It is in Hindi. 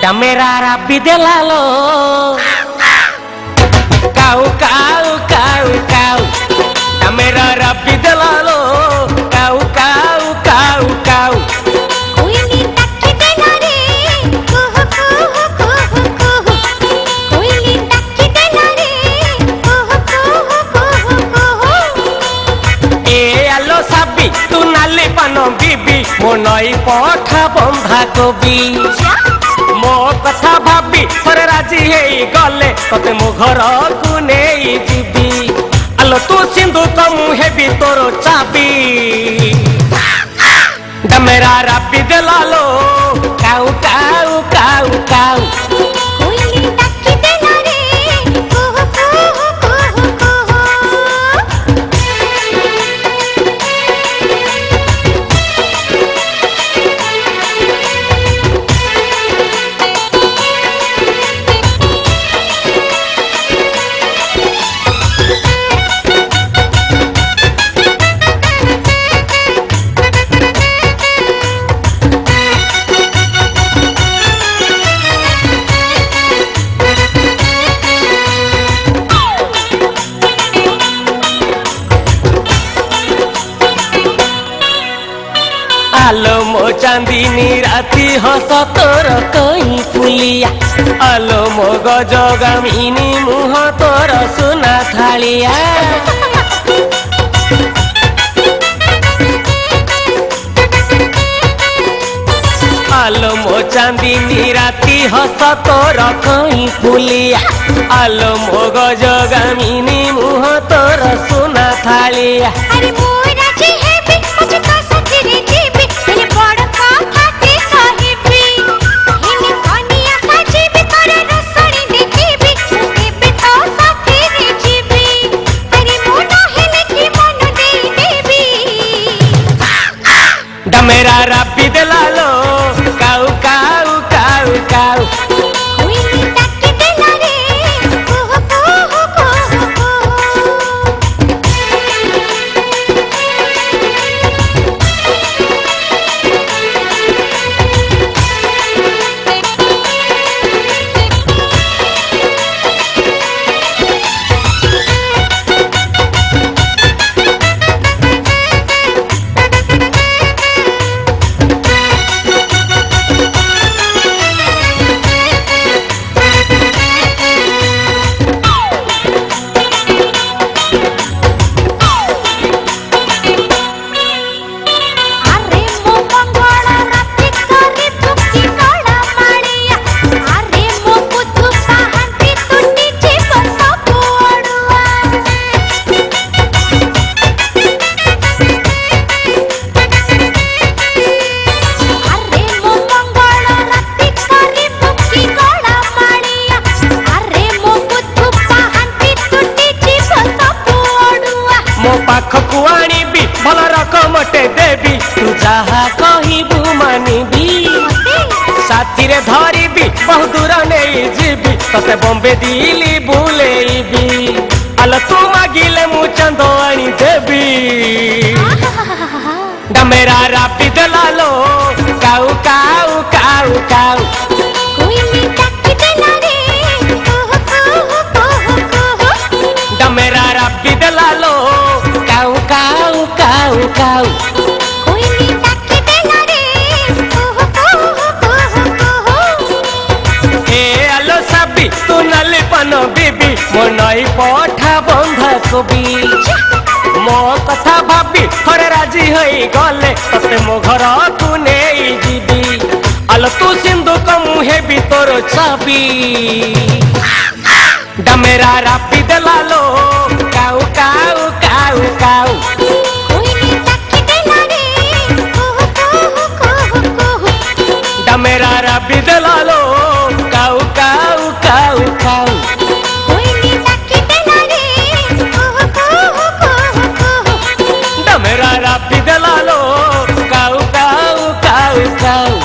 डमेरा राबी देलालो काऊ काऊ काऊ काऊ डमेरा राबी देलालो काऊ काऊ काऊ काऊ कोयली डाकी देला रे कुहू कुहू कुहू कुहू कोयली डाकी देला रे कुहू कुहू कुहू कुहू ए आलो साबी तू नाली पानो बीबी मो नई पठा बंधा कोबी मो कथा भाबी थरे राजी हेई गले तते मो घर को नेई जीबी आलो तू सिंधु तो मुहे भी तोरो चाबी डमेरा राबी देलालो काऊ काऊ काऊ काऊ कोयली डाकी देला रे कुहू कुहू कुहू कुहू आलो मो चांदीनी राती हस तोर कई फुलिया आलो मो गजगामिनी मुह तोर सुना थालिया आलो मो चांदीनी राती हस तोर कई फुलिया आलो मो गजगामिनी मुह तोर सुना थालिया अरे मोरा जी है भी मुझे तो सचरे जीबी तेरे बड़ कथा के कहिबी हिने कनिया सजीबी तोरे रसणी देखिबी एबे तो सचरे जीबी अरे मोनो हेले की मन देई देबी डमेरा राबी देलालो काऊ काऊ काऊ काऊ कोयली डाकी देला रे कुहू कुहू कुहू कुहू अरे मो मंगल राति करी भुक्ति कड़ा माड़िया अरे मो बुद्धु पाहंती टूटी जीव सब ओडुआ अरे मो मंगल राति करी भुक्ति कड़ा माड़िया अरे मो बुद्धु पाहंती टूटी जीव सब ओडुआ मो पाखकु आनिबी भल रकमटे देबी तू जहा कहिबू मानिबी साथी रे धरिबी बहु दूर नहीं जीबी तते बॉम्बे दिल्ली बुलेइबी आलो तू मागिले मु चंदो आनी देबी डमेरा राबी देलालो काऊ काऊ काऊ काऊ कोयली डाकी देला रे कुहू कुहू कुहू कुहू डमेरा राबी देलालो काऊ काऊ काऊ काऊ कोयली डाकी देला रे कुहू कुहू कुहू कुहू ए आलो साबी तू नाली पानो बीबी मो नई पठा बंधा कोबी मो कथा भाबी थरे राजी होई गले तते मो घर को नेई जीबी आलो तू सिंधु को मुहे भी तोर चाबी डमेरा राबी देलालो काऊ काऊ काऊ काऊ कोयली डाकी देला रे कुहू कुहू कुहू कुहू डमेरा राबी देलालो काऊ काऊ काऊ काऊ कोयली डाकी देला रे कुहू कुहू कुहू कुहू डमेरा राबी देलालो काऊ काऊ काऊ काऊ